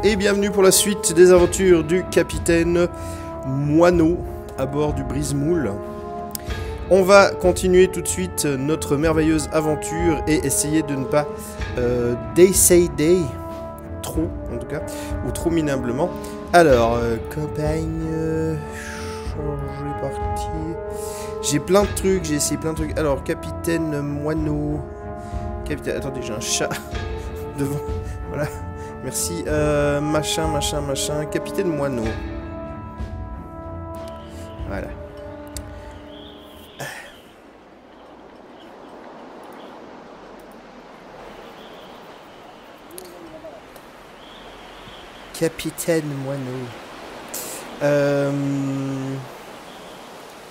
et bienvenue pour la suite des aventures du capitaine Moineau à bord du Brise-Moule. On va continuer tout de suite notre merveilleuse aventure et essayer de ne pas décéder trop, en tout cas, ou trop minablement. Alors, campagne, changer partie. J'ai plein de trucs, j'ai essayé plein de trucs. Alors, capitaine Moineau. Capitaine, attendez, j'ai un chat devant. Voilà, merci. Machin. Capitaine Moineau. Voilà. Capitaine Moineau.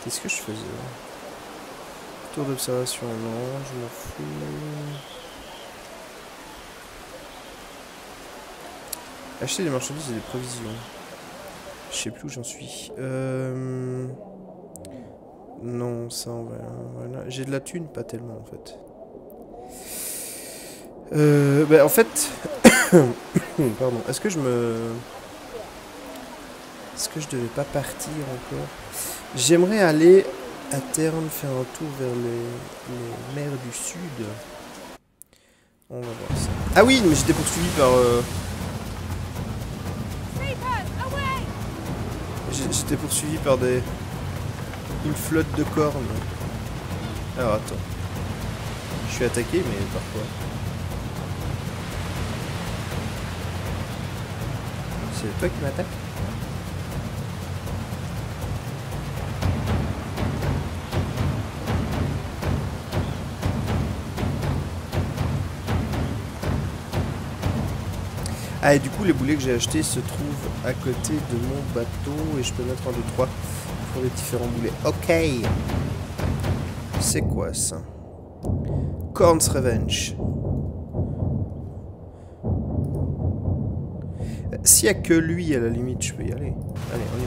Qu'est-ce que je faisais? Tour d'observation, non, je m'en fous. Acheter des marchandises et des provisions. Je sais plus où j'en suis. Non, ça on va... Voilà. J'ai de la thune, pas tellement en fait. En fait... Pardon, est-ce que je devais pas partir encore? J'aimerais aller à terme faire un tour vers les mers du sud. On va voir ça. Ah oui, mais j'étais poursuivi par... J'étais poursuivi par une flotte de cornes. Alors attends. Je suis attaqué, mais par quoi? C'est toi qui m'attaque? Ah, et du coup, les boulets que j'ai achetés se trouvent à côté de mon bateau et je peux mettre un, deux, trois pour les différents boulets. Ok. C'est quoi ça? Corn's Revenge. S'il n'y a que lui, à la limite, je peux y aller. Allez, on y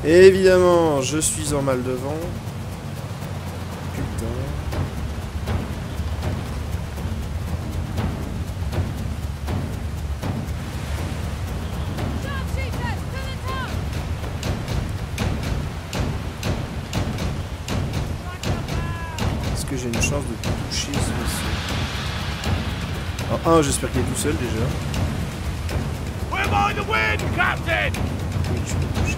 va. Évidemment, je suis en mal devant. Putain. Est-ce que j'ai une chance de toucher ce vaisseau? Alors, j'espère qu'il est tout seul déjà. Oui, je peux toucher.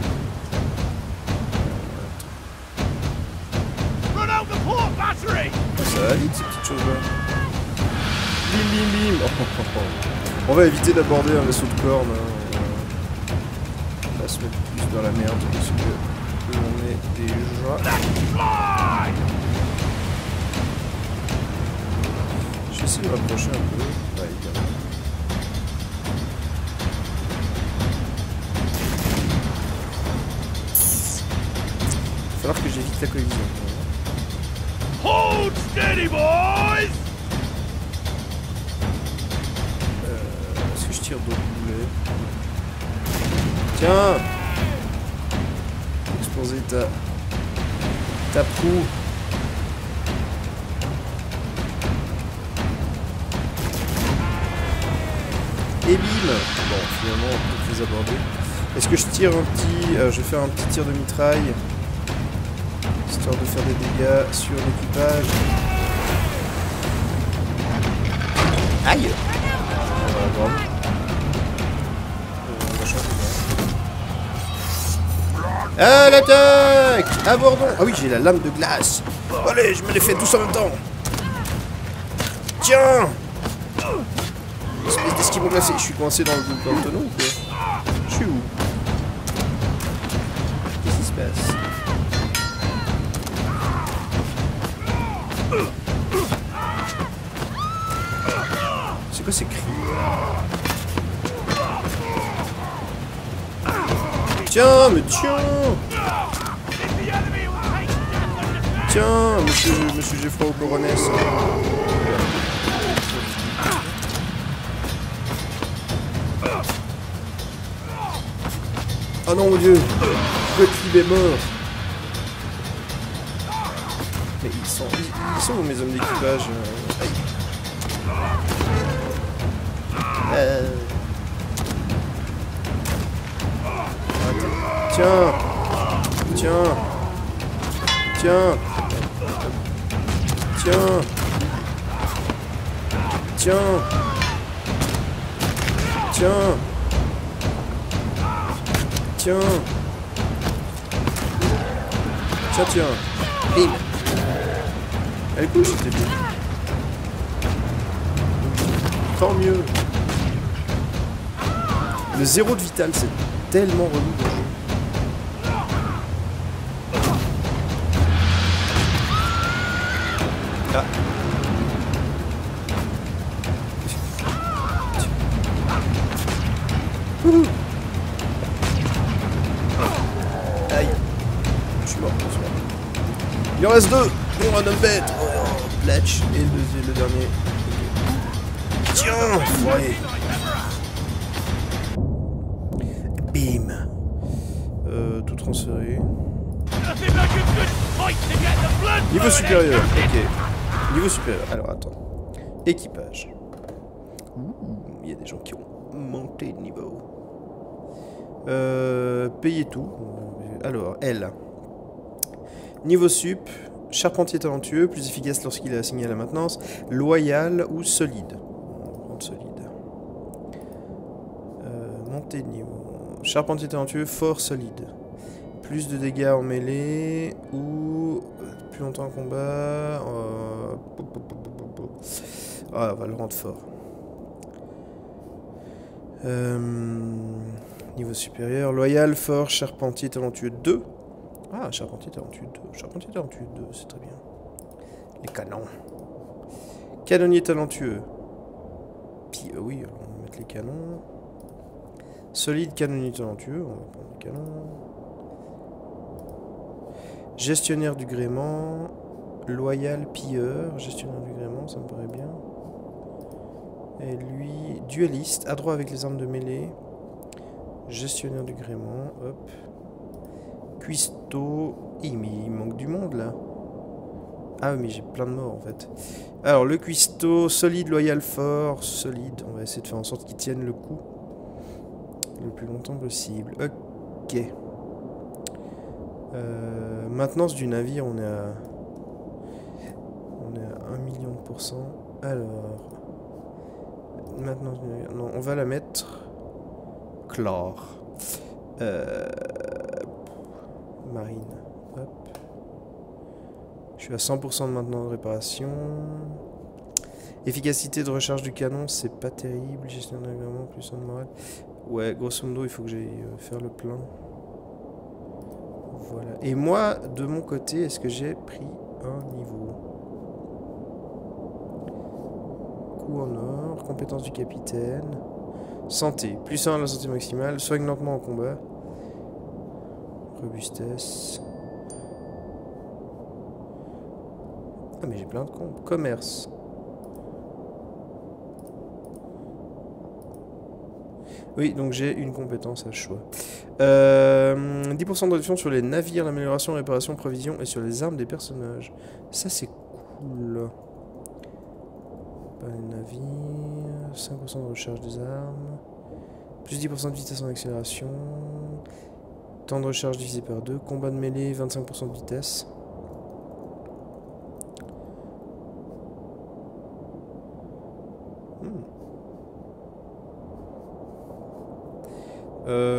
Ça va vite ces petites choses là. Bim. On va éviter d'aborder un vaisseau de cornes. On va se mettre plus dans la merde parce que l'on est déjà. Je vais essayer de rapprocher un peu. Ouais, évidemment. Il va falloir que j'évite la collision. Hold steady, boys! Est-ce que je tire d'autres boulets? Tiens! Exposer ta proue. Et bim! Bon, finalement, on peut les aborder. Est-ce que je tire un petit... je vais faire un petit tir de mitraille. Histoire de faire des dégâts sur l'équipage. Aïe! À l'attaque! Abordons! Ah oui, j'ai la lame de glace. Allez, je me les fais tous en même temps. Tiens! Espèce d'esquimau glacé. Je suis coincé dans le tonneau ou quoi? Je suis où? Qu'est-ce qui se passe? C'est quoi ces cris? Tiens, mais tiens! Tiens, monsieur Geoffroy au coronesse. Oh non, mon dieu! Gottlieb est mort! Mais Ils sont où mes hommes d'équipage? Tiens. Tiens. Tiens. Tiens. Tiens. Tiens. Tiens. Tiens, tiens. Bim. Elle est cool, c'était bien. Tant mieux. Le 0 de vital, c'est tellement relou dans le jeu. Ah. Aïe. Je suis mort. Il en reste 2. Bon, un homme bête. Oh, Blatch. Et le dernier. Tiens, ouais. Bim. Tout transféré. Niveau supérieur. Ok. Niveau supérieur. Alors, attends. Équipage. Il y a des gens qui ont monté de niveau. Payer tout. Alors, L. Niveau sup. Charpentier talentueux, plus efficace lorsqu'il est assigné à la maintenance. Loyal ou solide. On va prendre solide. Montée de niveau. Charpentier talentueux, fort solide. Plus de dégâts en mêlée ou plus longtemps en combat. Ah, on va le rendre fort. Niveau supérieur. Loyal, fort, charpentier talentueux 2. Ah, charpentier talentueux 2. Charpentier talentueux 2, c'est très bien. Les canons. Canonnier talentueux. Puis, oui, on va mettre les canons. Solide, canonnier talentueux. On va prendre les canons. Gestionnaire du gréement. Loyal, pilleur. Gestionnaire du gréement, ça me paraît bien. Et lui, dueliste. À droit avec les armes de mêlée. Gestionnaire du gréement. Hop. Cuistot. Mais il manque du monde là. Ah mais j'ai plein de morts en fait. Alors le cuistot, solide, loyal, fort, solide. On va essayer de faire en sorte qu'il tienne le coup le plus longtemps possible. Ok. Maintenance du navire, on est à 1 million de pourcents. Alors maintenance du navire. Non, on va la mettre chlore. Marine. Hop. Je suis à 100% de maintenance de réparation. Efficacité de recharge du canon, c'est pas terrible. Gestion de règlement, plus 1 de morale. Ouais, grosso modo, il faut que j'aille faire le plein. Voilà. Et moi, de mon côté, est-ce que j'ai pris un niveau? Coup en or, compétence du capitaine. Santé, plus 1 à la santé maximale. Soigne lentement en combat. Robustesse. Ah mais j'ai plein de comptes. Commerce. Oui, donc j'ai une compétence à choix. 10% de réduction sur les navires, l'amélioration, réparation, provision et sur les armes des personnages. Ça c'est cool. Pas les navires. 5% de recharge des armes. Plus 10% de vitesse en accélération. Temps de recharge divisé par 2. Combat de mêlée, 25% de vitesse.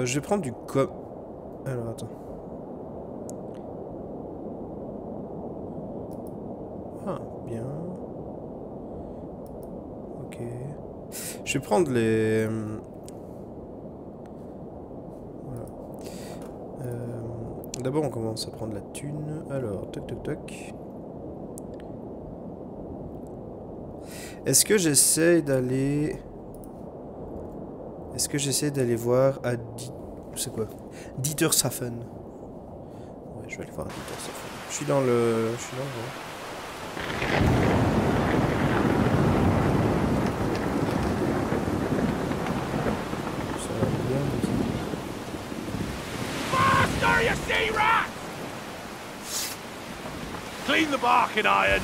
Je vais prendre du com... Alors, attends. Ah, bien. Ok. Je vais prendre les... Voilà. D'abord, on commence à prendre la thune. Alors, toc toc toc. Est-ce que j'essaie d'aller... Est-ce que j'essaie d'aller voir à... C'est quoi? Dietersafen. Ouais, je vais aller voir à Dietersafen. Je suis dans le... Ça va bien, mais... seen the barking irons.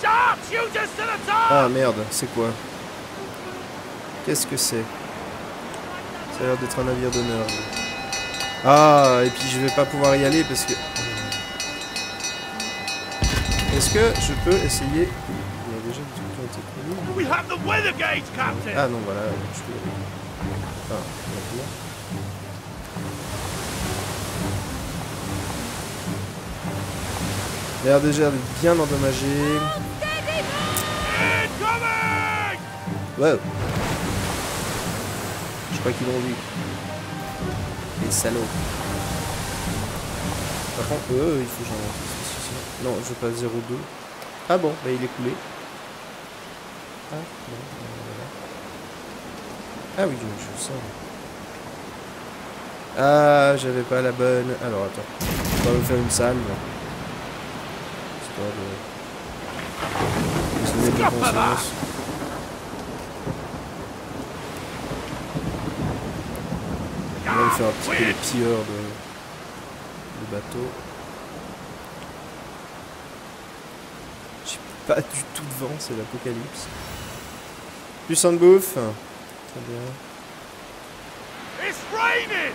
Sharpshooters to the top! Ah merde, c'est quoi? Qu'est-ce que c'est? Ça a l'air d'être un navire d'honneur. Ah, et puis je vais pas pouvoir y aller parce que... Est-ce que je peux essayer... Il y a déjà des trucs qui ont été pris. We have the weather gauge, Captain. Ah non, voilà, je peux y aller. Ah, maintenant. Il a l'air déjà d'être bien endommagé. Incoming! Ouais. Je crois qu'ils l'ont vu. Les salauds. Par contre, il faut que j'en... Non, je veux pas 0,2. Ah bon, bah il est coulé. Ah, bon, voilà. Ah oui, je sens. Ah, j'avais pas la bonne... Alors, attends. On va me faire une salve. Histoire de... se mettre de conscience. On va faire un petit peu le pilleur de bateau. J'ai pas du tout de vent, c'est l'apocalypse. Plus de bouffe. Très bien. It's raining!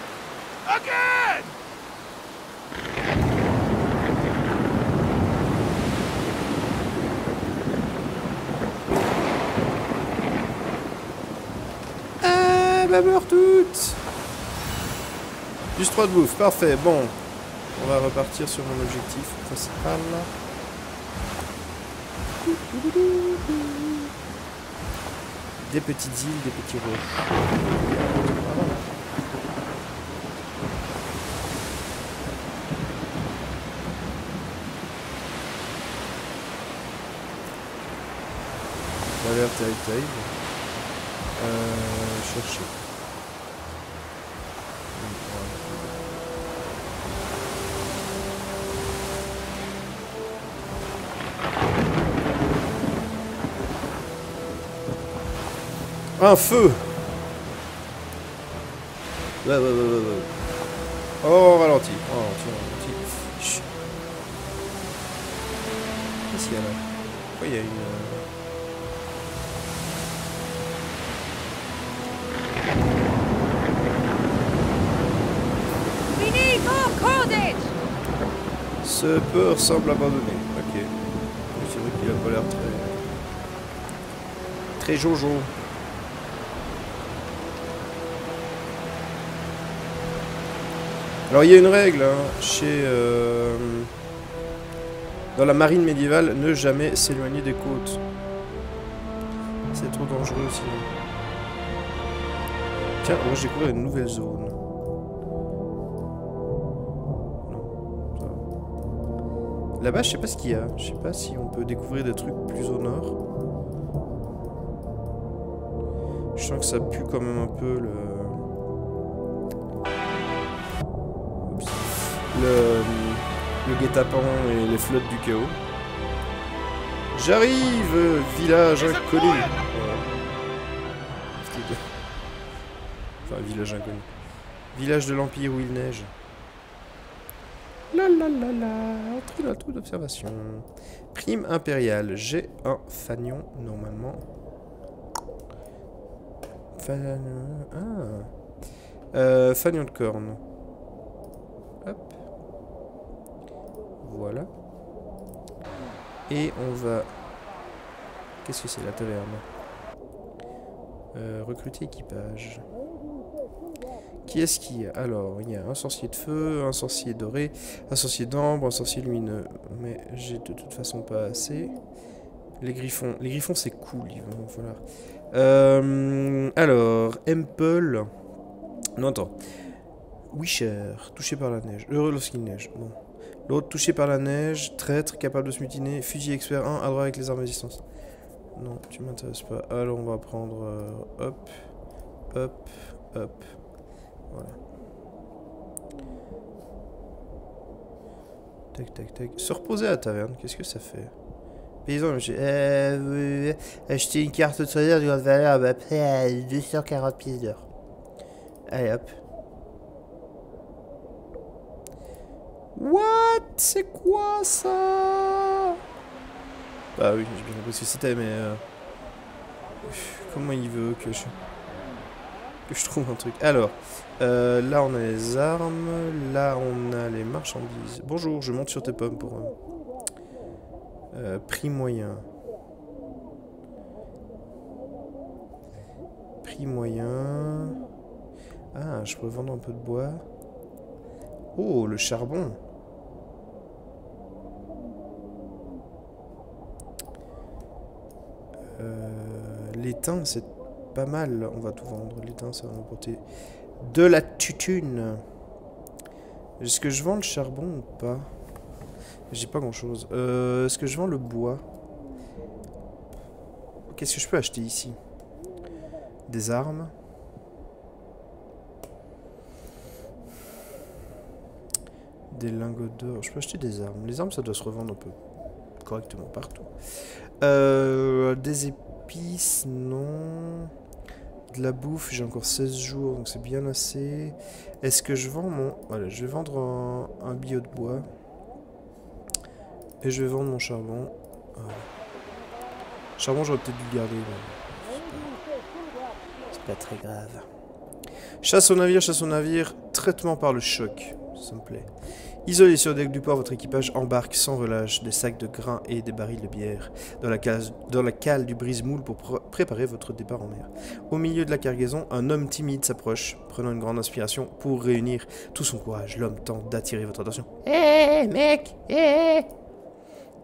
Again! Ah, bah meurt toutes. Plus 3 de bouffe, parfait. Bon, on va repartir sur mon objectif principal. Des petites îles, des petits roches. Alerte terrible. Chercher. Un feu. Ouais. Oh, ralenti. Chut. Qu'est-ce qu'il y a là? Pourquoi il y a une... Ce peur semble abandonné. Ok. C'est vrai qu'il a pas l'air très jojo. Alors il y a une règle hein, chez dans la marine médiévale, ne jamais s'éloigner des côtes. C'est trop dangereux sinon. Tiens, moi j'ai découvert une nouvelle zone. Là-bas, je sais pas ce qu'il y a. Je sais pas si on peut découvrir des trucs plus au nord. Je sens que ça pue quand même un peu le... Oups. Le guet-apens et les flottes du chaos. J'arrive, village inconnu. Voilà. Enfin, village inconnu. Village de l'Empire où il neige. La la la la, un trou d'observation. Prime impériale. J'ai un fanion normalement. Fanion de corne. Hop. Voilà. Et on va... Qu'est-ce que c'est la taverne? Recruter équipage. Qui est-ce qu'il y a? Alors, il y a un sorcier de feu, un sorcier doré, un sorcier d'ambre, un sorcier lumineux. Mais j'ai de toute façon pas assez. Les griffons c'est cool, il va falloir. Alors, Empel. Non, attends. Wisher, touché par la neige. Heureux lorsqu'il neige. Bon. L'autre, touché par la neige, traître, capable de se mutiner, fusil expert 1, à droit avec les armes résistance. Non, tu m'intéresses pas. Alors, on va prendre... hop, hop, hop. Voilà. Tac, tac, tac. Se reposer à la taverne, qu'est-ce que ça fait? Paysan, j'ai acheté une carte de trésor de grande valeur à peu près à 240 pièces d'or. Allez hop. What? C'est quoi ça? Bah oui, j'ai bien compris ce que c'était, mais... comment il veut que je trouve un truc? Alors, là on a les armes, là on a les marchandises. Bonjour, je monte sur tes pommes pour... prix moyen. Prix moyen... Ah, je pourrais vendre un peu de bois. Oh, le charbon. L'étain, c'est pas mal. On va tout vendre. L'étain, ça va nous porter de la tutune. Est-ce que je vends le charbon ou pas? J'ai pas grand chose. Est-ce que je vends le bois? Qu'est-ce que je peux acheter ici? Des armes. Des lingots d'or. Je peux acheter des armes. Les armes, ça doit se revendre un peu correctement partout. Des épices, non. De la bouffe, j'ai encore 16 jours, donc c'est bien assez. Est-ce que je vends mon... Voilà, je vais vendre un bio de bois. Et je vais vendre mon charbon. Charbon, j'aurais peut-être dû le garder. C'est pas très grave. Chasse au navire, traitement par le choc. Ça me plaît. Isolé sur le deck du port, votre équipage embarque sans relâche des sacs de grains et des barils de bière dans la cale du brise-moule pour préparer votre départ en mer. Au milieu de la cargaison, un homme timide s'approche, prenant une grande inspiration pour réunir tout son courage. L'homme tente d'attirer votre attention. Hé, mec, hé!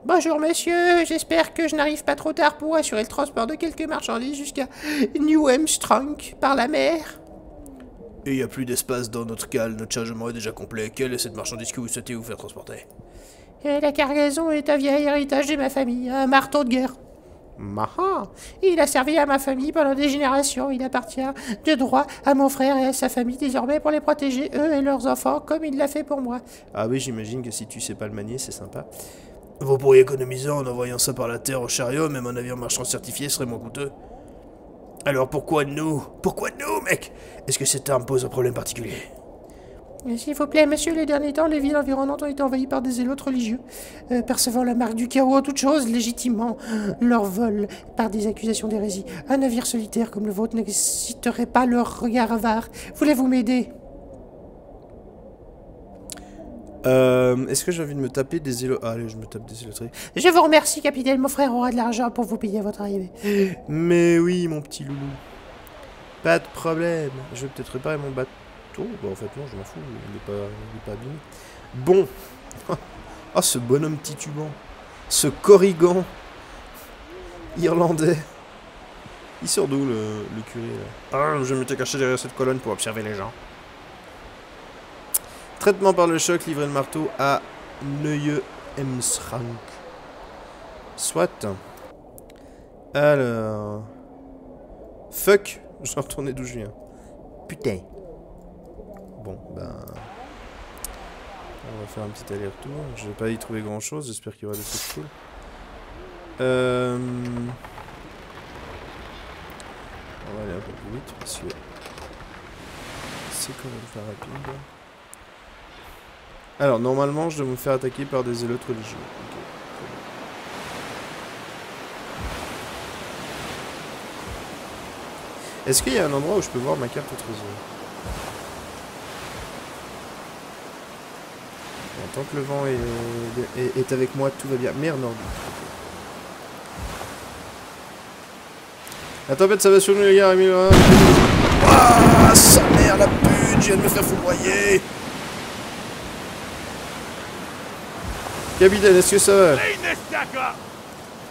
Bonjour, monsieur, j'espère que je n'arrive pas trop tard pour assurer le transport de quelques marchandises jusqu'à New Armstrong par la mer. Il n'y a plus d'espace dans notre cale, notre chargement est déjà complet. Quelle est cette marchandise que vous souhaitez vous faire transporter? La cargaison est un vieil héritage de ma famille, un marteau de guerre. Maha. Il a servi à ma famille pendant des générations. Il appartient de droit à mon frère et à sa famille désormais pour les protéger, eux et leurs enfants, comme il l'a fait pour moi. Ah oui, j'imagine que si tu sais pas le manier, c'est sympa. Vous pourriez économiser en envoyant ça par la terre au chariot, même un navire marchand certifié serait moins coûteux. Alors pourquoi nous? Pourquoi nous, mec? Est-ce que cette arme pose un problème particulier? S'il vous plaît, monsieur, les derniers temps, les villes environnantes ont été envahies par des zélotes religieux, percevant la marque du chaos en toute chose, légitimement leur vol par des accusations d'hérésie. Un navire solitaire comme le vôtre n'exciterait pas leur regard avare. Voulez-vous m'aider? Est-ce que j'ai envie de me taper des zélotes? Ah, allez, je me tape des zéloteries. Je vous remercie, capitaine. Mon frère aura de l'argent pour vous payer à votre arrivée. Mais oui, mon petit loulou. Pas de problème. Je vais peut-être réparer mon bateau. Bah, en fait, non, je m'en fous. Il est pas abîmé. Bon. Ah, ce bonhomme titubant. Ce corrigan. Irlandais. Il sort d'où, le curé, là? Ah, je m'étais caché derrière cette colonne pour observer les gens. Traitement par le choc, livrer le marteau à Neue Armstrong. Soit. Alors. Fuck. Je vais retourner d'où je viens. Putain. Bon, ben... On va faire un petit aller-retour. Je vais pas y trouver grand-chose. J'espère qu'il y aura des trucs cool. On va aller un peu plus vite parce que... C'est quand même pas rapide. Alors, normalement, je dois me faire attaquer par des zélotes religieux. Okay. Est-ce qu'il y a un endroit où je peux voir ma carte au trésor? Bon, tant que le vent est avec moi, tout va bien. Mer nordique. La tempête, ça va sur nous, les gars. Wouah, sa mère, la pute, je viens de me faire foudroyer. Capitaine, est-ce que ça va?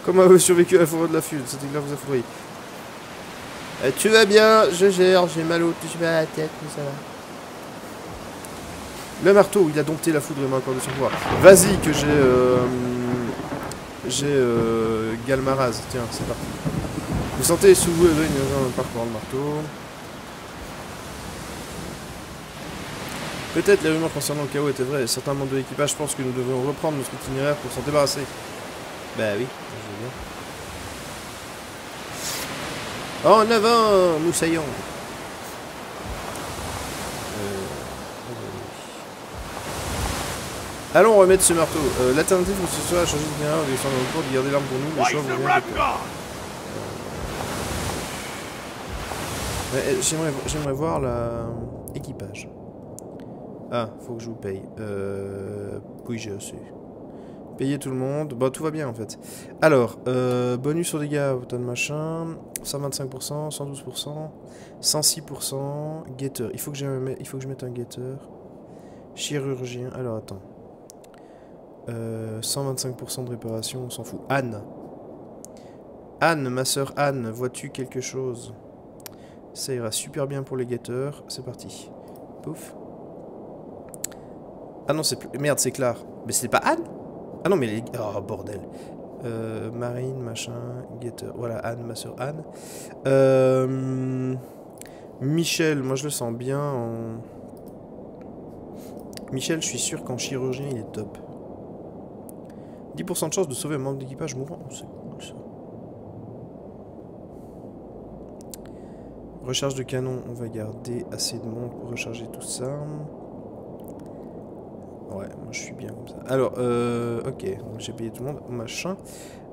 Comment avez-vous survécu à la fourreau de la fuite? Cette éclair vous a fourré. Tu vas bien, je gère, j'ai mal au touche à la tête, mais ça va. Le marteau, il a dompté la foudre et m'a accordé son pouvoir. Vas-y, que j'ai Galmaraz. Tiens, c'est parti. Vous sentez sous vous un parcours le marteau. Peut-être les rumeurs concernant le chaos étaient vraies. Certains membres de l'équipage pensent que nous devrions reprendre notre itinéraire pour s'en débarrasser. Bah oui, je veux bien. En avant, moussaillon. Allons remettre ce marteau. L'alternative pour ce soir a changé de général en descendant le cours de garder l'arme pour nous. Le choix Where's the vous ram vient. J'aimerais voir l'équipage. Ah, faut que je vous paye. Oui, j'ai assez. Payer tout le monde. Bah, tout va bien en fait. Alors, bonus sur dégâts, autant de machin. 125%, 112%, 106%. Guetteur. Il faut que je mette un guetteur. Chirurgien. Alors, attends. 125% de réparation, on s'en fout. Anne. Anne, ma sœur Anne, vois-tu quelque chose? Ça ira super bien pour les guetteurs. C'est parti. Pouf. Ah non, c'est plus... Merde, c'est Claire. Mais c'est pas Anne? Ah non, mais les... Oh, bordel. Marine, machin, guetteur. Voilà, Anne, ma sœur Anne. Michel, moi je le sens bien en... Michel, je suis sûr qu'en chirurgien, il est top. 10% de chance de sauver un membre d'équipage mourant. Oh, c'est cool, ça. Recharge de canon, on va garder assez de monde pour recharger tout ça. Ouais, moi je suis bien comme ça. Alors, ok, donc j'ai payé tout le monde, machin.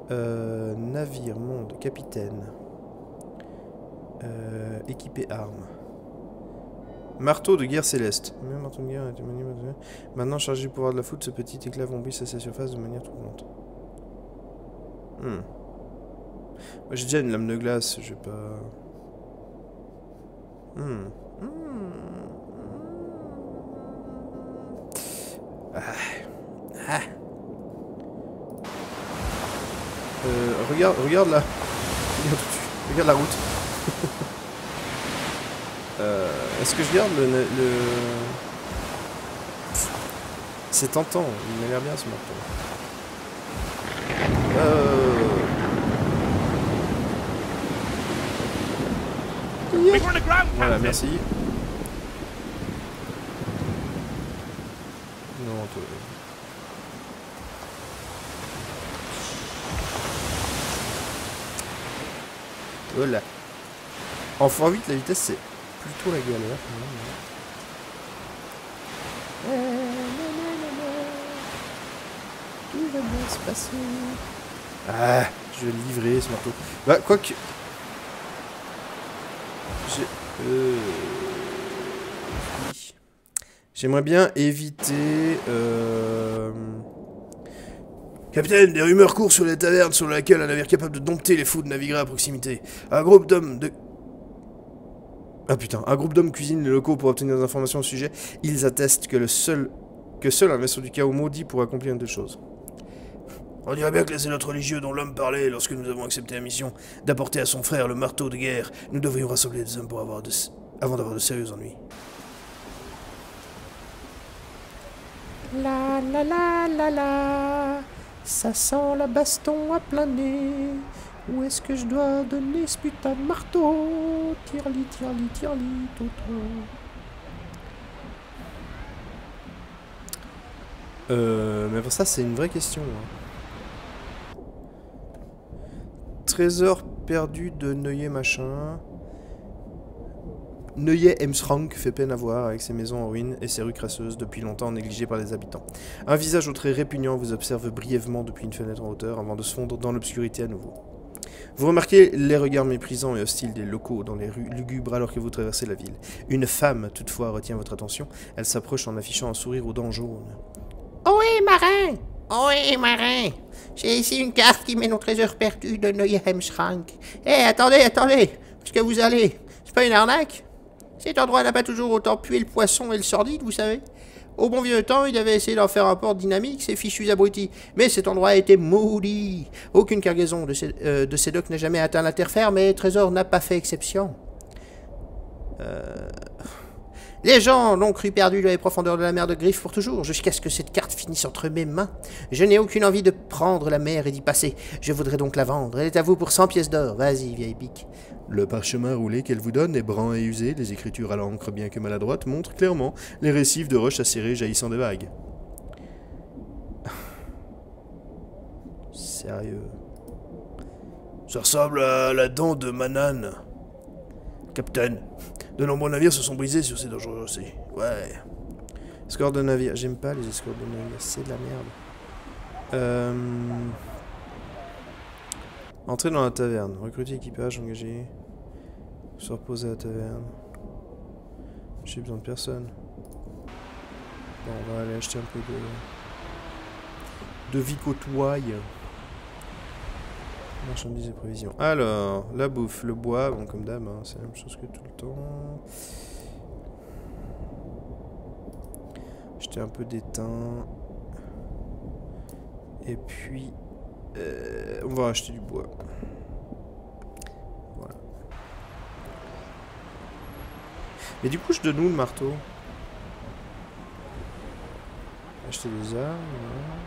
Navire, monde, capitaine. Équipé armes. Marteau de guerre céleste. Marteau de guerre a été manipulé. Maintenant, chargé du pouvoir de la foudre, ce petit éclat vomblisse à sa surface de manière troublante. Moi, j'ai déjà une lame de glace, je vais pas... Regarde là. Regarde la route. Est-ce que je garde le... C'est tentant, il m'a l'air bien ce marteau. Voilà, merci. Non, toi... Voilà. En x8, la vitesse, c'est plutôt la galère. Tout va bien se passer. Ah, je vais le livrer, ce marteau. Bah, quoique... J'aimerais bien éviter... Capitaine, des rumeurs courent sur les tavernes sur laquelle un navire capable de dompter les foudres naviguerait à proximité. Un groupe d'hommes de... Ah putain, un groupe d'hommes cuisine les locaux pour obtenir des informations au sujet. Ils attestent que seul un vaisseau du chaos maudit pourrait accomplir une telle chose. On dirait bien que les zélotes religieux dont l'homme parlait lorsque nous avons accepté la mission d'apporter à son frère le marteau de guerre, nous devrions rassembler des hommes pour avant d'avoir de sérieux ennuis. La la la la la, ça sent la baston à plein nez. Où est-ce que je dois donner ce putain de marteau? Tire-li, tire-li, tire-li, toto. Mais pour ça, c'est une vraie question. Trésor perdu de Neuillet machin. Neuillet Emsrank fait peine à voir avec ses maisons en ruine et ses rues crasseuses depuis longtemps négligées par les habitants. Un visage aux traits répugnants vous observe brièvement depuis une fenêtre en hauteur avant de se fondre dans l'obscurité à nouveau. Vous remarquez les regards méprisants et hostiles des locaux dans les rues lugubres alors que vous traversez la ville. Une femme, toutefois, retient votre attention. Elle s'approche en affichant un sourire aux dents jaunes. « Ohé, marin! Ohé, marin! J'ai ici une carte qui met nos trésors perdus de Neuilly-Hemschrank. Eh, attendez! Où est-ce que vous allez? C'est pas une arnaque? Cet endroit n'a pas toujours autant pué le poisson et le sordide, vous savez. Au bon vieux temps, il avait essayé d'en faire un port dynamique, ces fichus abrutis. Mais cet endroit a été maudit. Aucune cargaison de ces docks n'a jamais atteint la terre ferme et Trésor n'a pas fait exception. Les gens l'ont cru perdu dans les profondeurs de la mer de Griffe pour toujours, jusqu'à ce que cette carte finisse entre mes mains. Je n'ai aucune envie de prendre la mer et d'y passer. Je voudrais donc la vendre. Elle est à vous pour 100 pièces d'or. Vas-y, vieille bique. Le parchemin roulé qu'elle vous donne est brun et usé, les écritures à l'encre bien que maladroites montrent clairement les récifs de roches acérées jaillissant des vagues. Sérieux. Ça ressemble à la dent de Manan. Capitaine, de nombreux navires se sont brisés sur ces dangereux océans. Ouais. Escorte de navire. J'aime pas les escortes de navire, c'est de la merde. Entrer dans la taverne. Recruter équipage, engagé. Se reposer à la taverne. J'ai besoin de personne. Bon, on va aller acheter un peu de vicotoile. Marchandises et provisions. Alors, la bouffe, le bois, bon comme d'hab, hein, c'est la même chose que tout le temps. Acheter un peu d'étain. Et puis, on va acheter du bois. Voilà. Mais du coup, je donne où le marteau? Acheter des armes. Voilà.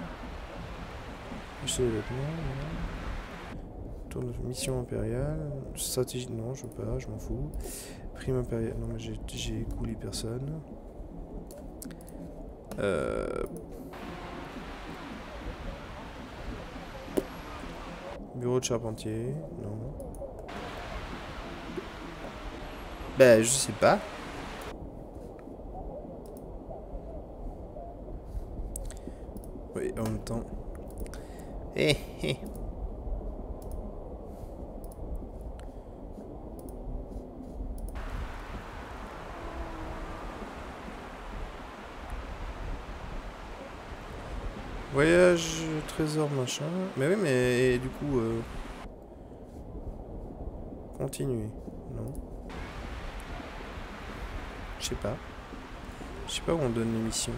Acheter des vêtements. Voilà. Tour de mission impériale. Stratégie, non, je veux pas, je m'en fous. Prime impériale, non, mais j'ai coulé personne. Bureau de charpentier, non. Ben, je sais pas. Oui, en même temps. Hé hé. Voyage, trésor, machin. Mais oui, mais du coup... Continuer. Non. Je sais pas. Je sais pas où on donne les missions.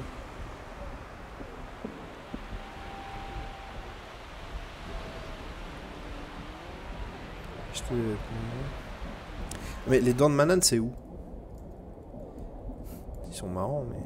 Acheter des vêtements. Mais les dents de Manan, c'est où? Ils sont marrants, mais...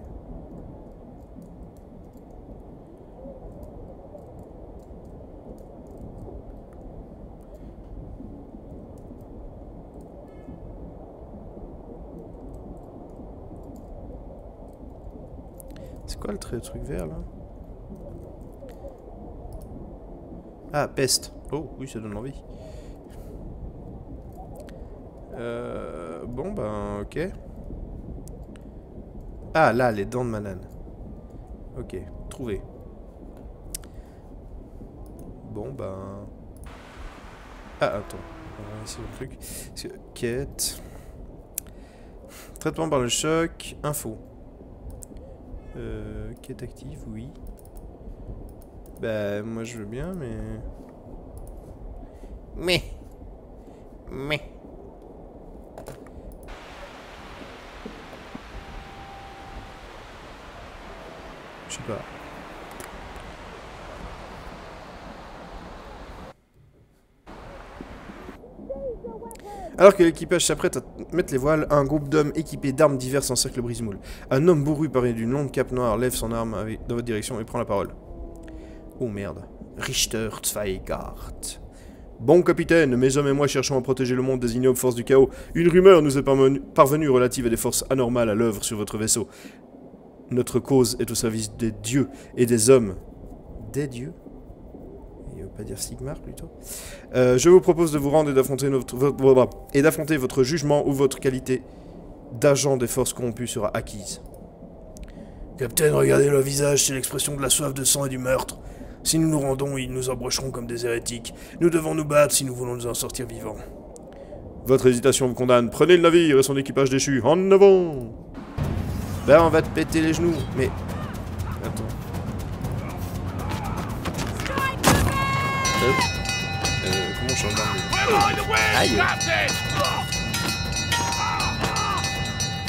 C'est quoi le truc vert là? Ah, peste. Oh, oui, ça donne envie. Bon, ben, ok. Ah, là, les dents de Manan. Ok, trouvé. Bon, ben... Ah, attends. On va essayer le truc. Quête. Traitement par le choc. Info. Quête active, oui. Bah, moi je veux bien, mais... Je sais pas. Alors que l'équipage s'apprête à mettre les voiles, un groupe d'hommes équipés d'armes diverses encercle Brise-Moule. Un homme bourru paré d'une longue cape noire lève son arme dans votre direction et prend la parole. Oh merde. Richter Zweigart. Bon capitaine, mes hommes et moi cherchons à protéger le monde des ignobles forces du chaos. Une rumeur nous est parvenue relative à des forces anormales à l'œuvre sur votre vaisseau. Notre cause est au service des dieux et des hommes. Des dieux? Il ne veut pas dire Sigmar plutôt. Je vous propose de vous rendre et d'affronter votre jugement ou votre qualité d'agent des forces corrompues sera acquise. Capitaine, regardez leur visage, c'est l'expression de la soif de sang et du meurtre. Si nous nous rendons, ils nous embrocheront comme des hérétiques. Nous devons nous battre si nous voulons nous en sortir vivants. Votre hésitation vous condamne. Prenez le navire et son équipage déchu. En avant! Ben, on va te péter les genoux. Mais... Attends. Comment on change d'arme? Aïe!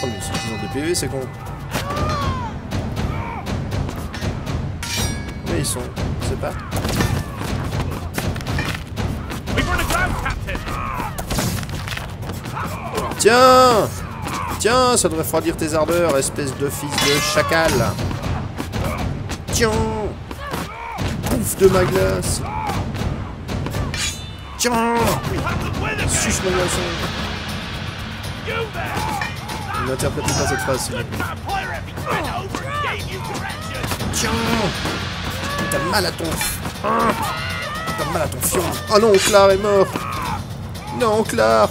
Oh, mais ils ont des PV, c'est con. Mais ils sont... Je sais pas. Tiens! Tiens, ça devrait refroidir tes ardeurs, espèce de fils de chacal. Tiens! Bouffe de ma glace. Tiens! Suce mon glaçon. N'interprétez pas cette phrase, s'il vous plaît. Tiens! T'as mal à ton... t'as mal à ton fion. Oh non, Clar est mort. Non, Clar.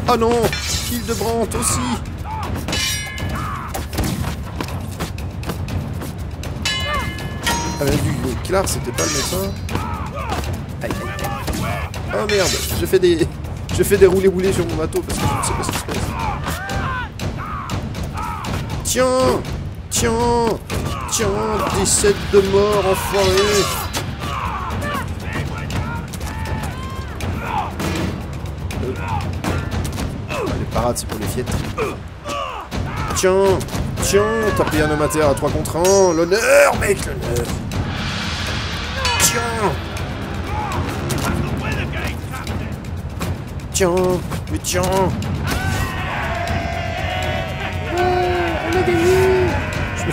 Oh non, Hildebrandt aussi. Ah mais du Clar, c'était pas le médecin. Aïe, aïe, aïe. Oh merde, je fais des roulés-roulés sur mon bateau parce que je ne sais pas ce qui se passe. Tiens, tiens, tiens, 17 de mort, enfoiré. Les parades, c'est pour les fiettes. Tiens, tiens, t'as pris un homme à terre à 3 contre 1. L'honneur, mec, l'honneur. Tiens. Tiens, mais tiens. On a gagné. Je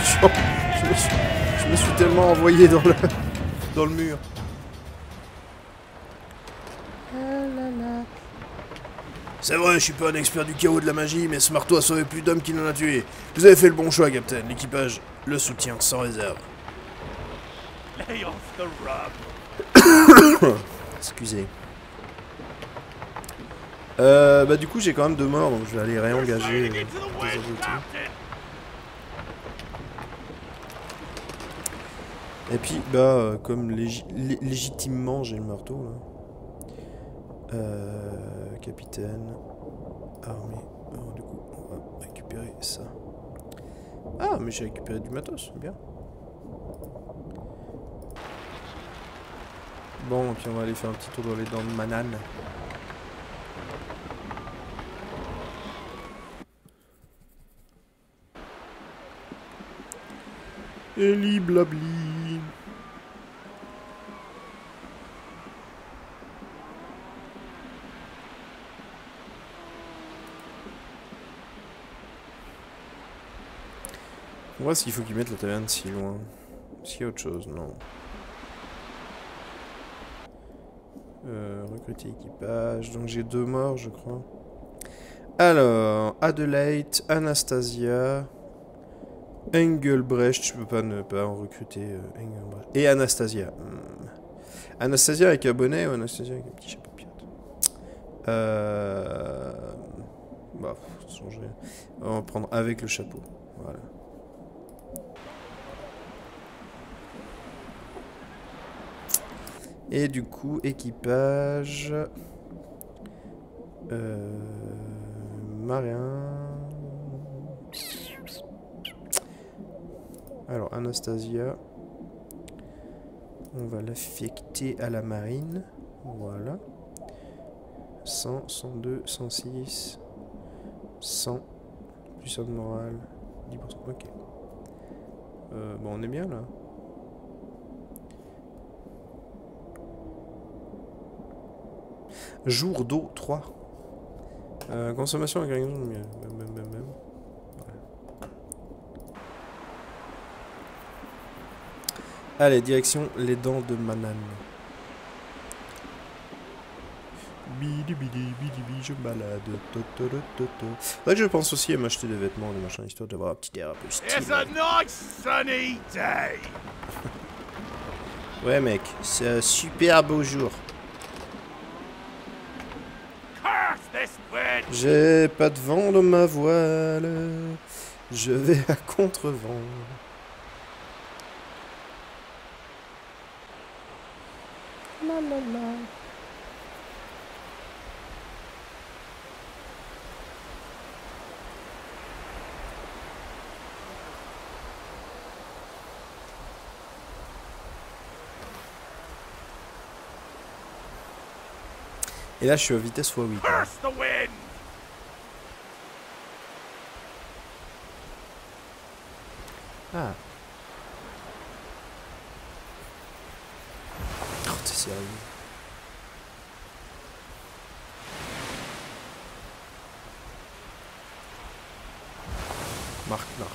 me suis tellement envoyé dans le mur. C'est vrai, je suis pas un expert du chaos de la magie, mais ce marteau a sauvé plus d'hommes qu'il n'en a tué. Vous avez fait le bon choix, Capitaine. L'équipage le soutient sans réserve. Lay off the rub. Excusez. Bah du coup j'ai quand même 2 morts, donc je vais aller réengager Into the les wind, autres. Captain. Et puis bah comme légitimement j'ai le marteau là. Capitaine. Armée. Alors, du coup on va récupérer ça. Ah mais j'ai récupéré du matos, bien. Bon, puis on va aller faire un petit tour dans les dents de Manane. Eli blabli. On voit s'il faut qu'ils mettent la taverne si loin. Est-ce qu'il y a autre chose? Non. Recruter équipage. Donc j'ai 2 morts, je crois. Alors, Adelaide, Anastasia, Engelbrecht. Je peux pas ne pas en recruter Engelbrecht. Et Anastasia. Anastasia avec un bonnet ou Anastasia avec un petit chapeau de pirate? Bah, changer. On va prendre avec le chapeau. Voilà. Et du coup, équipage... marin... Alors, Anastasia... On va l'affecter à la marine. Voilà. 100, 102, 106... 100... Plus 1 de morale... 10%... Ok. Bon, on est bien, là. Jour d'eau 3. Consommation agrégation de miel. Voilà. Allez, direction les dents de Manane. Bidi bidi bidi bidi, je balade. Faudrait que je pense aussi à m'acheter des vêtements, des machins, histoire d'avoir un petit air un peu stylé. It's a nice sunny day. Ouais mec, c'est un super beau jour. J'ai pas de vent dans ma voile, je vais à contre-vent. La la la. Et là je suis à vitesse x8. Curse the wind. Ah. Oh, t'es sérieux? Marc Nart.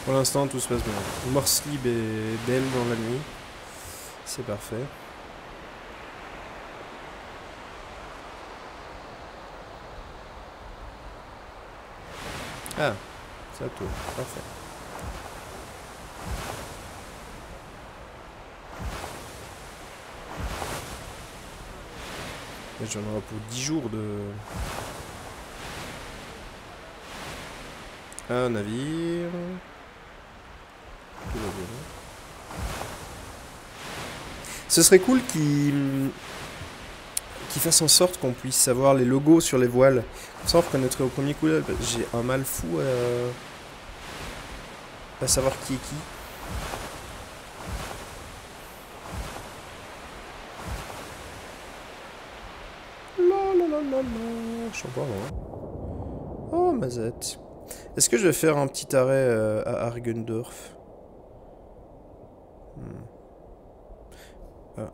Pour l'instant, tout se passe bien. Morse libre est belle dans la nuit. C'est parfait. Ah, c'est à toi. Parfait. J'en aurai pour 10 jours de... Un navire... Tout va bien. Ce serait cool qu'il fasse en sorte qu'on puisse savoir les logos sur les voiles. Comme ça on reconnaîtrait au premier coup d'œil. J'ai un mal fou à savoir qui est qui. Je suis encore loin. Oh, Mazette. Est-ce que je vais faire un petit arrêt à Argendorf? Ah,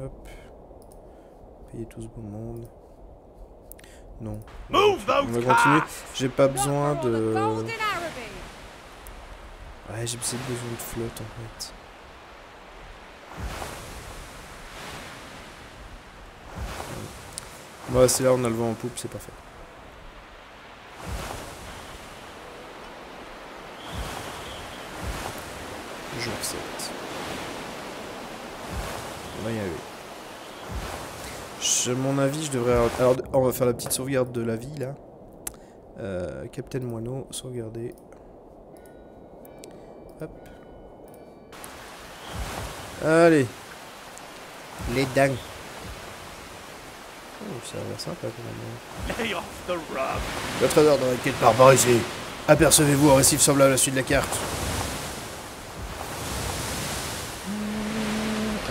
hop. Payer tout ce beau monde. Non. On va continuer. J'ai pas besoin de... Ouais, j'ai besoin de flotte en fait. Ouais, c'est là, on a le vent en poupe, c'est parfait. Jour 7. On va y arriver. À mon avis, je devrais... Alors, on va faire la petite sauvegarde de la vie, là. Capitaine Moineau, sauvegarder. Hop. Allez. Les dingues. Oh, ça a l'air sympa quand même. Lay off the rub. Votre honneur dans la quête par bord ici. Apercevez-vous un récif semblable à la suite de la carte.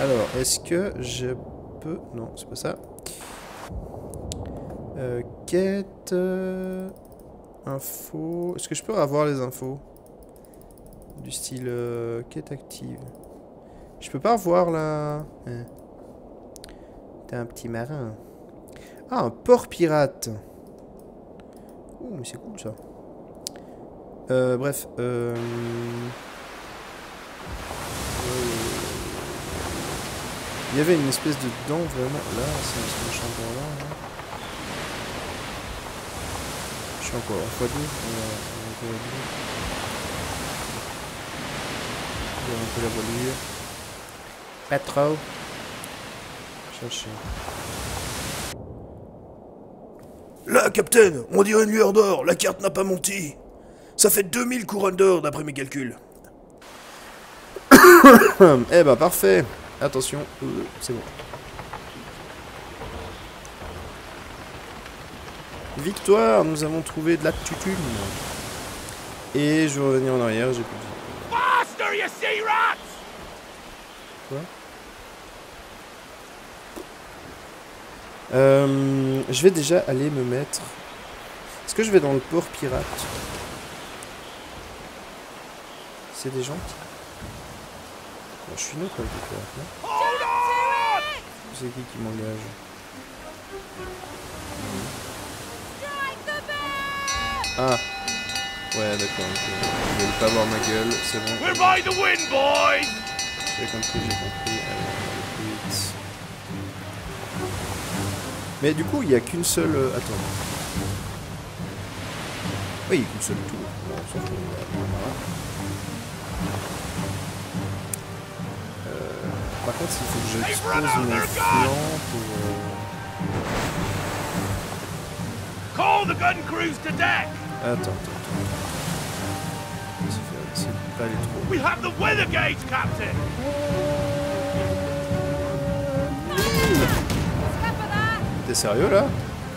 Alors, est-ce que je peux... Non, c'est pas ça. Quête... info... Est-ce que je peux avoir les infos? Du style... quête active. Je peux pas avoir la... T'es un petit marin. Ah, un port pirate. Oh, mais c'est cool ça. Bref. Il y avait une espèce de dent vraiment. Là, c'est un champion là. Je suis encore en x2. On va un peu la voilure. Pas trop. Chercher. Là, capitaine, on dirait une lueur d'or. La carte n'a pas menti. Ça fait 2000 couronnes d'or d'après mes calculs. Eh ben, parfait. Attention, c'est bon. Victoire, nous avons trouvé de la tutune. Et je vais revenir en arrière, j'ai plus de... Faster, you sea rats! Quoi? Je vais déjà aller me mettre... Est-ce que je vais dans le port pirate? C'est des gens qui... Bon, je suis neutre avec les pirates, non? Hold on! C'est qui m'engage? Ah. Ouais, d'accord. Okay. Vous n'allez pas voir ma gueule, c'est bon. We're by the wind, boys! J'ai compris, j'ai compris. Allez, on va plus vite. Mais du coup, il n'y a qu'une seule... Attends. Oui, il n'y a qu'une seule tour. Bon, on s'en fout. Par contre, il faut que je dispose mon flanc pour... Call the gun crews to deck! Attends. C'est pas aller trop. We have the weather gauge, Captain! T'es sérieux là?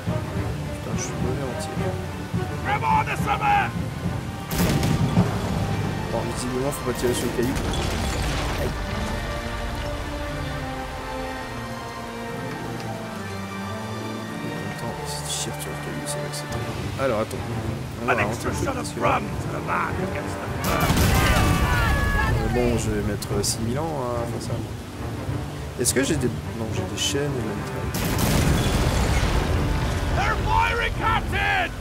Putain, je suis mauvais en tir. Grab on the summer! Bon, visiblement, faut pas tirer sur le caillou. Aïe. Attends, si tu tires sur le caillou, c'est vrai que c'est terrible. Alors, attends. On va An extra shot of rum to the back against the bird. Bon, je vais mettre 6000 ans à faire ça. Est-ce que j'ai des... Non, j'ai des chaînes et de la mitraille. They're firing, Captain!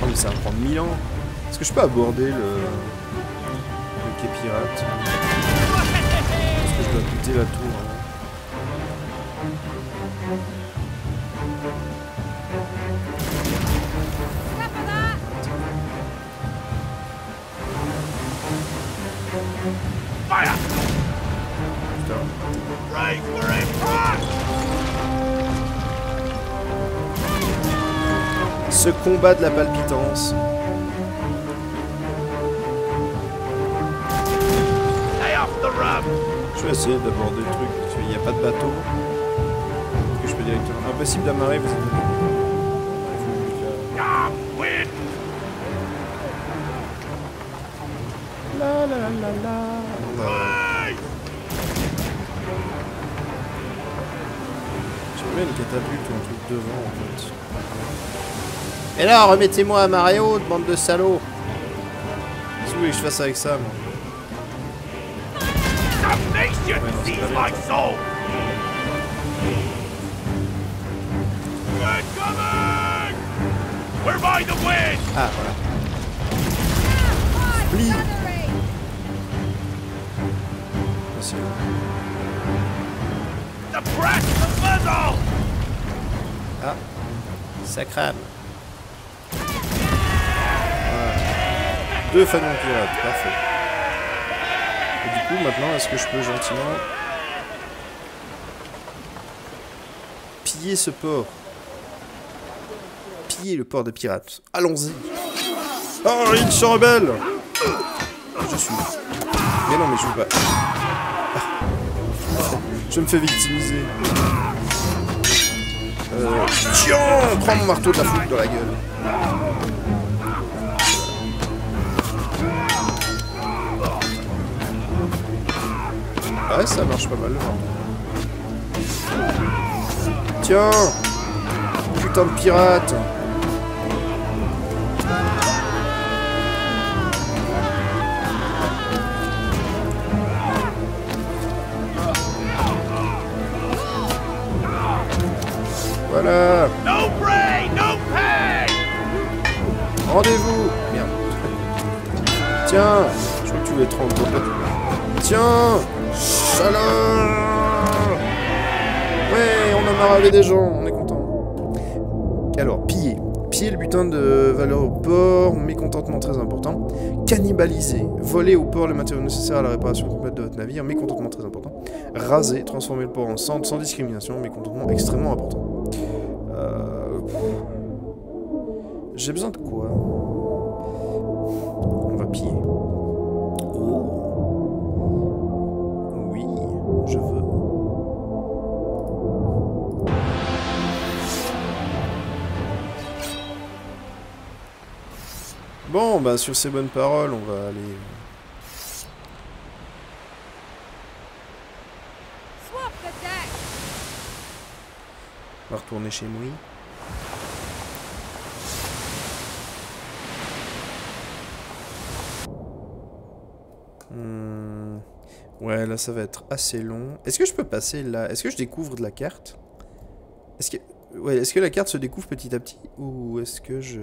Oh, mais ça va prendre 1000 ans. Est-ce que je peux aborder le quai pirate? Est-ce que je dois buter la tour? fire! Putain. Brace for impact! Ce combat de la palpitance. Stay off the rum! Je vais essayer d'aborder le truc, parce qu'il n'y a pas de bateau. Est-ce que je peux directement... Impossible d'amarrer, vous êtes... Damn wind! La la la la. Brace! J'aimerais une catapulte ou un truc devant, en fait. Et là, remettez-moi à marée haute, bande de salauds. Qu'est-ce que vous voulez que je fasse avec ça, moi? Damnation seize my soul! We're coming! We're by the wind! Ah, voilà. Plie. Merci. The press the muzzle! Ah, ça crame. Voilà. 2 fanons pirates, parfait. Et du coup, maintenant, est-ce que je peux gentiment piller ce port? Piller le port des pirates. Allons-y. Oh, il se rebelle. Je suis. Mais non, mais je veux pas. Je me fais victimiser. Tiens, prends mon marteau de la foutre dans la gueule. Ouais, ça marche pas mal le marteau. Tiens, putain de pirate. Voilà. No pray, no pay! Rendez-vous. Merde. Tiens. Je crois que tu voulais te rendre compte. Tiens. Chaleur. Ouais, on a marravé des gens. On est content. Alors, piller. Piller le butin de valeur au port. Mécontentement très important. Cannibaliser. Voler au port le matériau nécessaire à la réparation complète de votre navire. Mécontentement très important. Raser. Transformer le port en cendre sans discrimination. Mécontentement extrêmement important. J'ai besoin de quoi? On va piller. Oh. Oui, je veux. Bon, bah sur ces bonnes paroles, on va aller... On va retourner chez moi. Ouais, là ça va être assez long. Est-ce que je peux passer là? Est-ce que je découvre de la carte? Est-ce que... Ouais, est-ce que la carte se découvre petit à petit? Ou est-ce que je...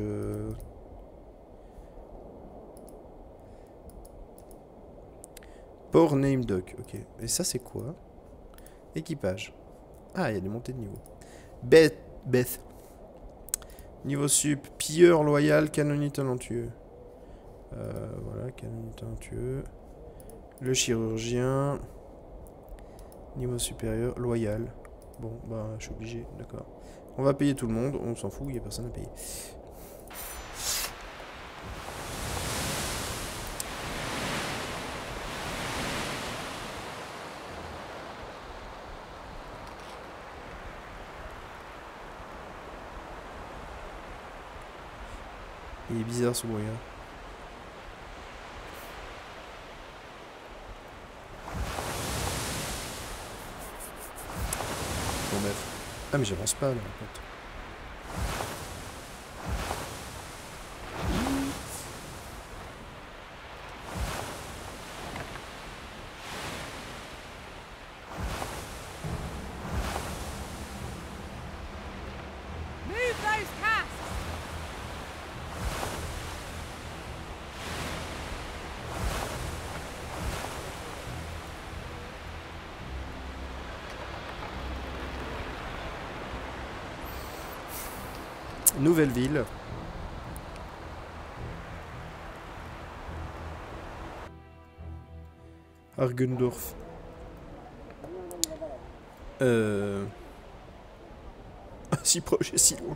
Port name doc, ok. Et ça c'est quoi? Équipage. Ah, il y a des montées de niveau. Beth. Niveau sup, pilleur loyal, canonnier talentueux. Voilà, canonnier talentueux. Le chirurgien. Niveau supérieur, loyal. Bon, bah, je suis obligé, d'accord. On va payer tout le monde, on s'en fout, il n'y a personne à payer. Il est bizarre ce brouillard. Bon bref. Ah mais j'avance pas là en fait. Nouvelle ville. Argendorf. Si proche et si loin.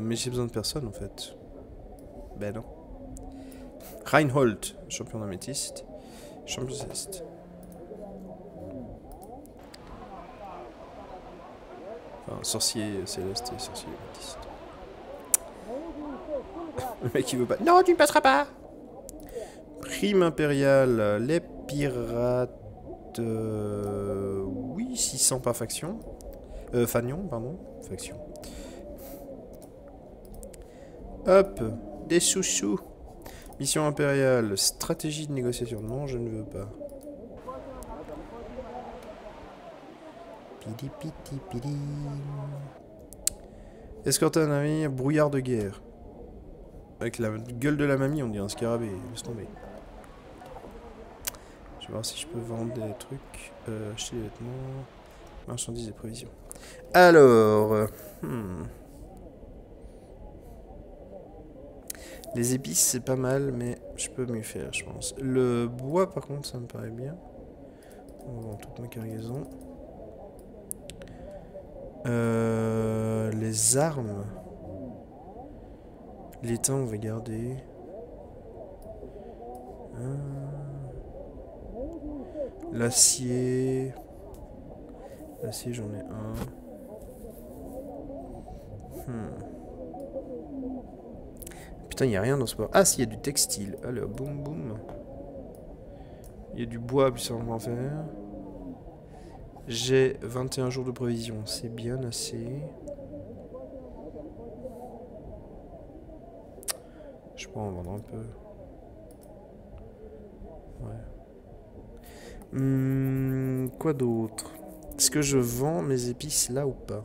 Mais j'ai besoin de personne en fait. Ben non. Reinhold, champion d'améthyste. Champion céleste. Enfin, sorcier céleste et sorcier améthyste. Le mec il veut pas. Non, tu ne passeras pas. Prime impériale, les pirates. Oui, 600 par faction. Fanion, pardon. Faction. Hop, des sous-sous. Mission impériale, stratégie de négociation. Non, je ne veux pas. Pidi pidi pidi. Escorter un navire, brouillard de guerre. Avec la gueule de la mamie, on dirait un scarabée. Laisse tomber. Je vais voir si je peux vendre des trucs. Acheter des vêtements. Marchandises et provisions. Alors. Les épices, c'est pas mal, mais je peux mieux faire, je pense. Le bois, par contre, ça me paraît bien. On vend toute ma cargaison. Les armes. L'étain, on va garder. L'acier. L'acier, j'en ai un. Putain, il n'y a rien dans ce port. Ah, si, il y a du textile. Alors, boum, boum. Il y a du bois, puis ça, on va en faire. J'ai 21 jours de provision. C'est bien assez. Je pourrais en vendre un peu. Ouais. Quoi d'autre? Est-ce que je vends mes épices là ou pas?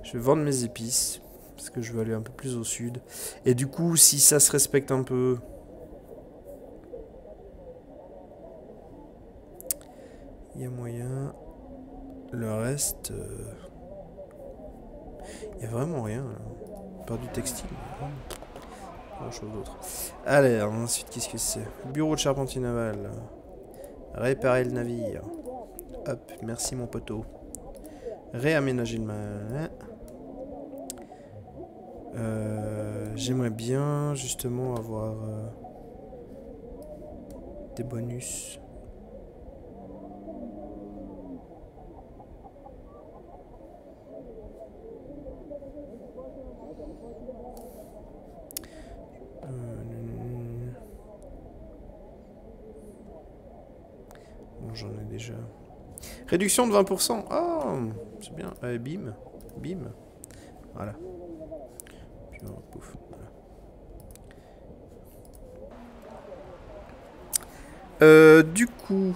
Je vais vendre mes épices. Parce que je veux aller un peu plus au sud. Et du coup, si ça se respecte un peu... Il y a moyen. Le reste... Il y a vraiment rien là. Pas du textile. Pas grand chose d'autre. Allez, ensuite, qu'est-ce que c'est? Bureau de charpentier naval. Réparer le navire. Hop, merci mon poteau. Réaménager le mal. J'aimerais bien justement avoir des bonus. Bon, j'en ai déjà. Réduction de 20%. Oh, c'est bien. Allez, bim. Bim. Voilà. Puis on pouf. Voilà. Du coup.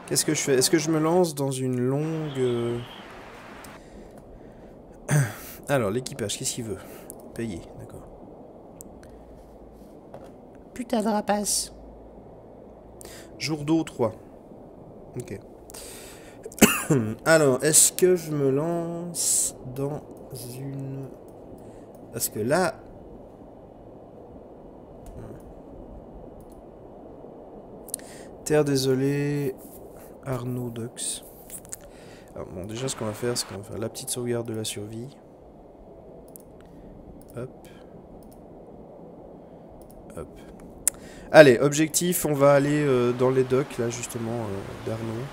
Qu'est-ce que je fais? Est-ce que je me lance dans une longue... Alors, l'équipage, qu'est-ce qu'il veut? Payer, d'accord. Putain de rapace. Jour d'eau 3. Ok. Alors, est-ce que je me lance dans une... Parce que là... Terre désolée... Arnaud Dux. Alors, bon, déjà, ce qu'on va faire, c'est qu'on va faire la petite sauvegarde de la survie. Hop. Hop. Allez, objectif, on va aller dans les docks, là, justement, d'Arnaud.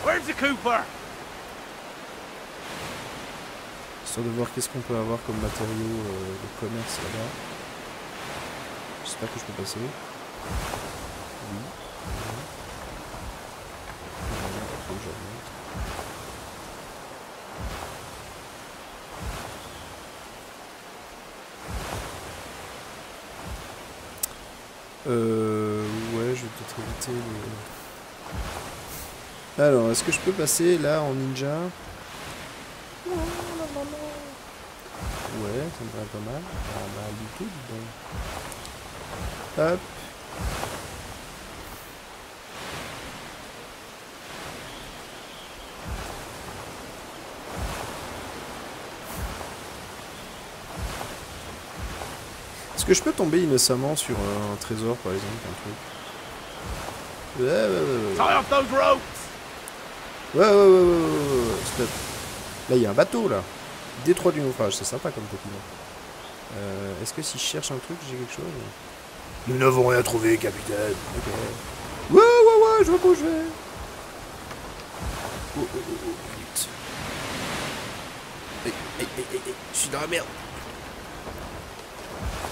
Where's the Cooper? Histoire de voir qu'est-ce qu'on peut avoir comme matériaux de commerce là-bas. J'espère que je peux passer. Oui. Ouais, je vais peut-être éviter Alors, est-ce que je peux passer là en ninja? Ouais, ça me paraît pas mal. Pas mal du tout, dis donc. Hop. Est-ce que je peux tomber innocemment sur un trésor, par exemple, un truc? Tie off those ropes! Ouais. Stop. Là, il y a un bateau, là. Détroit du naufrage, c'est sympa comme petit nom. Est-ce que si je cherche un truc, j'ai quelque chose? Nous n'avons rien trouvé, capitaine. Ok. Ouais, je vois où je vais. Vite. Je suis dans la merde.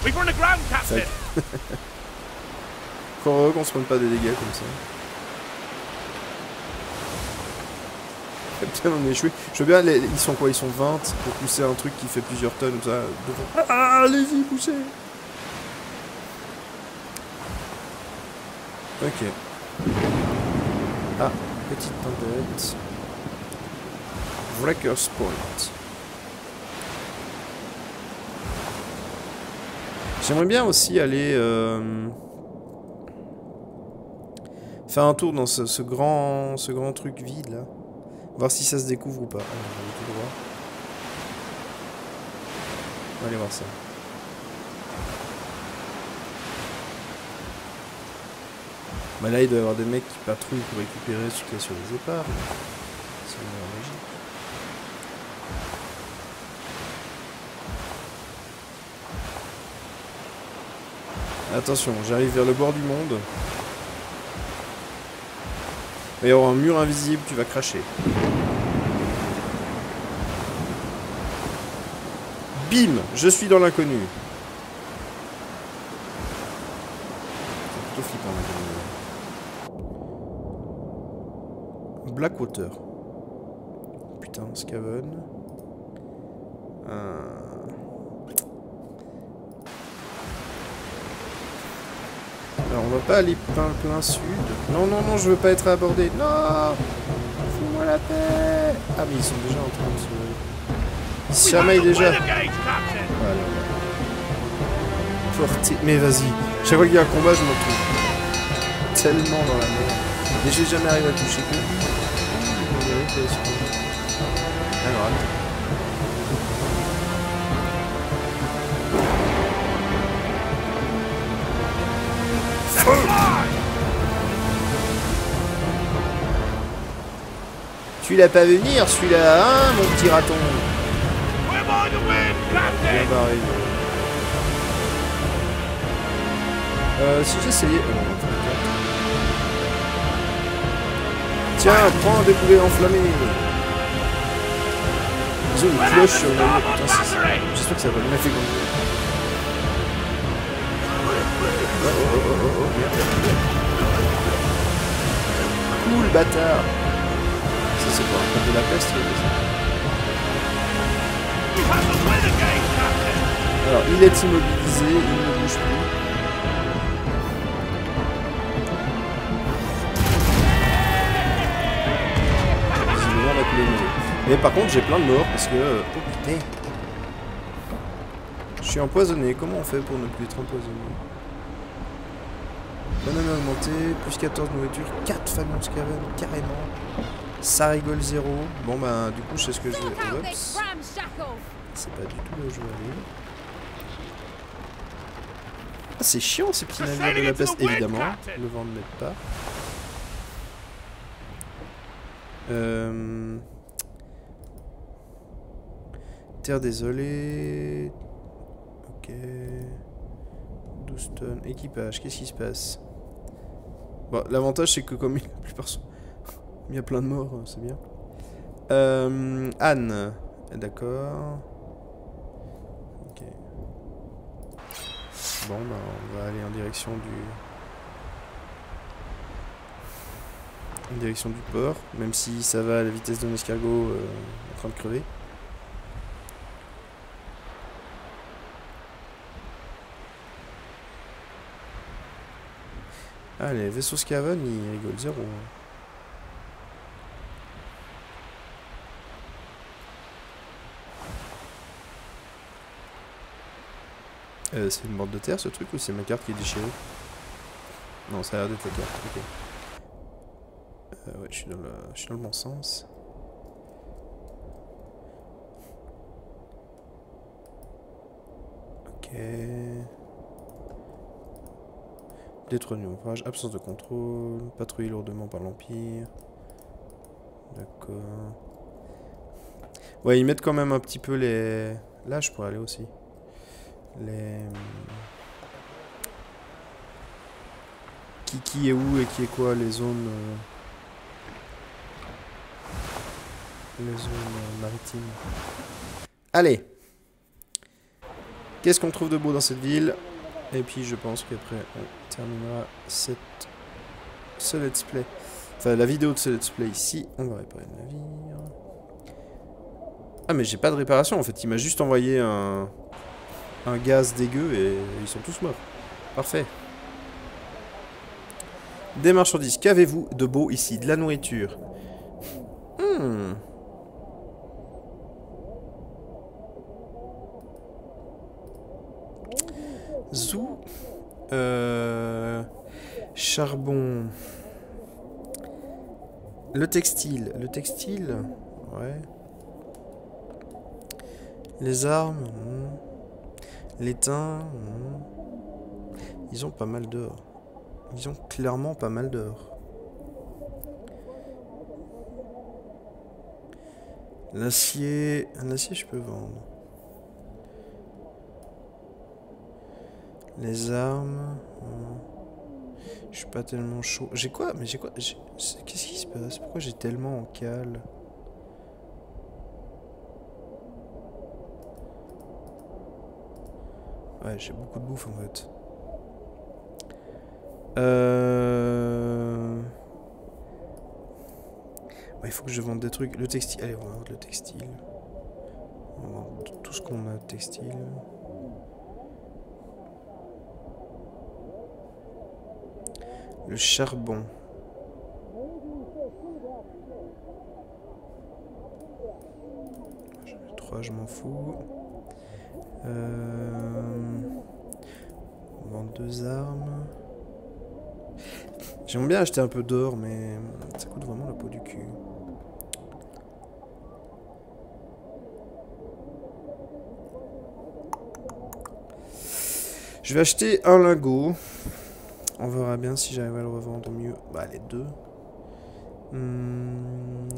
We've run aground, Captain! Encore qu'on se prenne pas des dégâts comme ça. Putain, on est échoué. Je veux bien, ils sont quoi? Ils sont 20 pour pousser un truc qui fait plusieurs tonnes comme ça. Devant. Ah, allez-y, poussez! Ok. Ah, petite tempête. Wrecker's Point. J'aimerais bien aussi aller faire un tour dans ce grand truc vide là. Voir si ça se découvre ou pas. Ah, on va aller tout droit. On va aller voir ça. Bah là il doit y avoir des mecs qui patrouillent pour récupérer ce qu'il y a sur les épargnes. C'est une meilleure magie. Attention, j'arrive vers le bord du monde. Il va y avoir un mur invisible, tu vas cracher. Bim! Je suis dans l'inconnu. C'est plutôt flippant l'inconnu. Blackwater. Putain, Scaven. Alors on va pas aller plein sud. Non, je veux pas être abordé. Non! Fous-moi la paix! Ah mais ils sont déjà en train de se... Ils se chamaillent déjà. Voilà. Porté. Mais vas-y. Chaque fois qu'il y a un combat, je me retrouve tellement dans la merde. Mais j'ai jamais arrivé à toucher que. Alors attends. Tu l'as pas vu venir celui-là, hein, mon petit raton? Bien barré. Si j'essayais... Tiens, prends des poulets enflammés. Ils ont une cloche sur le... Putain, j'espère que ça va bien fait comme... Oh, merde. Cool, bâtard. Ça, c'est pour un peu de la peste, ça. Alors, il est immobilisé, il ne bouge plus. Visiblement, on a tous les niveaux. Mais par contre, j'ai plein de morts parce que... Oh putain. Je suis empoisonné. Comment on fait pour ne plus être empoisonné? Bonhomme augmenté, plus 14 nourriture, 4 familles Scaven, carrément. Ça rigole 0. Bon bah du coup je sais ce que je vais... Oups. C'est pas du tout là où je veux aller. Ah c'est chiant ces petits navires de la peste, évidemment. Le vent ne m'aide pas. Terre désolée. Ok. 12 tonnes. Équipage, qu'est-ce qui se passe? Bon, l'avantage c'est que comme la plupart sont... il y a plein de morts, c'est bien. Anne. D'accord. Ok. Bon, bah on va aller en direction du port, même si ça va à la vitesse d'un escargot en train de crever. Ah, les vaisseaux Scaven, ils rigolent 0. C'est une bande de terre ce truc ou c'est ma carte qui est déchirée? Non, ça a l'air d'être la carte, ok. Ouais, je suis dans le bon sens. Ok. Détruire du naufrage, absence de contrôle, patrouiller lourdement par l'Empire. D'accord. Ouais, ils mettent quand même un petit peu les... Là, je pourrais aller aussi. Les... Qui est où et qui est quoi, les zones... Les zones maritimes. Allez. Qu'est-ce qu'on trouve de beau dans cette ville? Et puis je pense qu'après on terminera ce let's play. Enfin la vidéo de ce let's play ici. On va réparer le navire. Ah mais j'ai pas de réparation en fait. Il m'a juste envoyé un gaz dégueu et ils sont tous morts. Parfait. Des marchandises. Qu'avez-vous de beau ici? De la nourriture. Zou. Charbon. Le textile. Le textile. Ouais. Les armes. L'étain. Ils ont pas mal d'or. Ils ont clairement pas mal d'or. L'acier. Un acier, je peux vendre. Les armes. Je suis pas tellement chaud. J'ai quoi? Mais j'ai quoi? Qu'est-ce qui se passe? Pourquoi j'ai tellement en cale? Ouais, j'ai beaucoup de bouffe en fait. Ouais, il faut que je vende des trucs. Le textile. Allez, on va vendre le textile. On va vendre tout ce qu'on a de textile. Le charbon. J'en ai 3, je m'en fous. On vend 2 armes. J'aimerais bien acheter un peu d'or, mais ça coûte vraiment la peau du cul. Je vais acheter un lingot. On verra bien si j'arrive à le revendre mieux. Bah, les 2.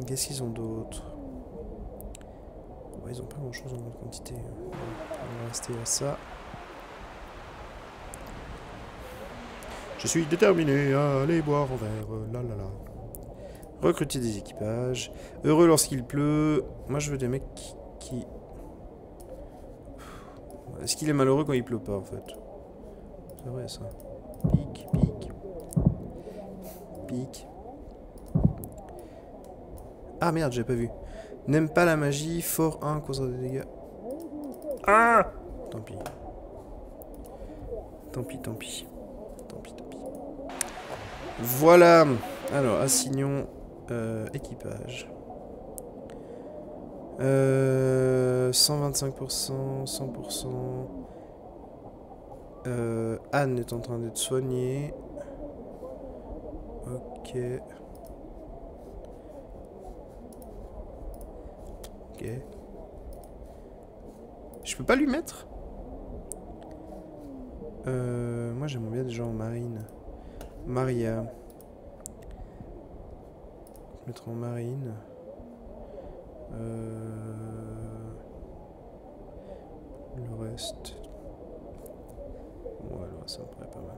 Qu'est-ce qu'ils ont d'autre? Ouais, ils ont pas grand chose en grande quantité. On va rester à ça. Je suis déterminé à aller boire en verre. Là là là. Recruter des équipages. Heureux lorsqu'il pleut. Moi, je veux des mecs qui... Est-ce qu'il est malheureux quand il pleut pas, en fait? C'est vrai, ça. Pique, pique. Pique. Ah merde, j'ai pas vu. N'aime pas la magie, fort 1, causera des dégâts. Ah! Tant pis. Tant pis, tant pis. Tant pis, tant pis. Voilà. Alors, assignons équipage. 125%, 100%. Anne est en train d'être soignée. Ok. Ok. Je peux pas lui mettre? Moi j'aimerais bien des gens en marine. Maria. Mettre en marine. Le reste. Voilà, ça me paraît pas mal.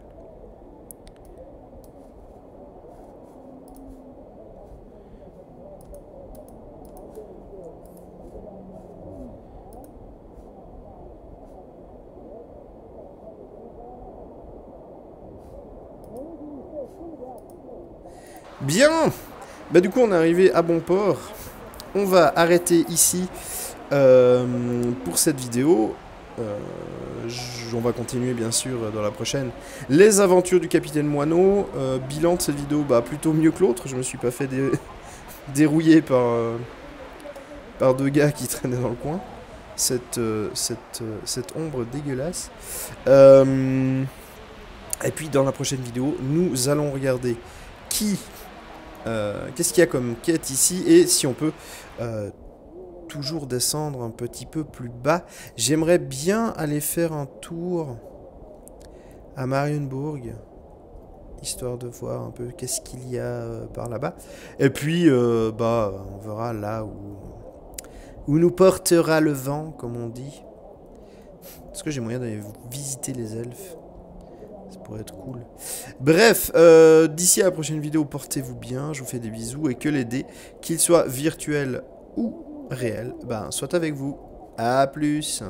Bien! Bah du coup on est arrivé à bon port. On va arrêter ici pour cette vidéo. On va continuer bien sûr dans la prochaine. Les aventures du capitaine Moineau. Bilan de cette vidéo, bah plutôt mieux que l'autre. Je me suis pas fait dérouiller par 2 gars qui traînaient dans le coin. cette ombre dégueulasse. Et puis dans la prochaine vidéo, nous allons regarder qu'est-ce qu'il y a comme quête ici, et si on peut toujours descendre un petit peu plus bas. J'aimerais bien aller faire un tour à Marienburg, histoire de voir un peu qu'est-ce qu'il y a par là-bas. Et puis, on verra là où nous portera le vent, comme on dit. Est-ce que j'ai moyen d'aller visiter les elfes? Ça pourrait être cool. Bref, d'ici à la prochaine vidéo, portez-vous bien, je vous fais des bisous, et que les dés, qu'ils soient virtuels ou réels, soient avec vous. À plus.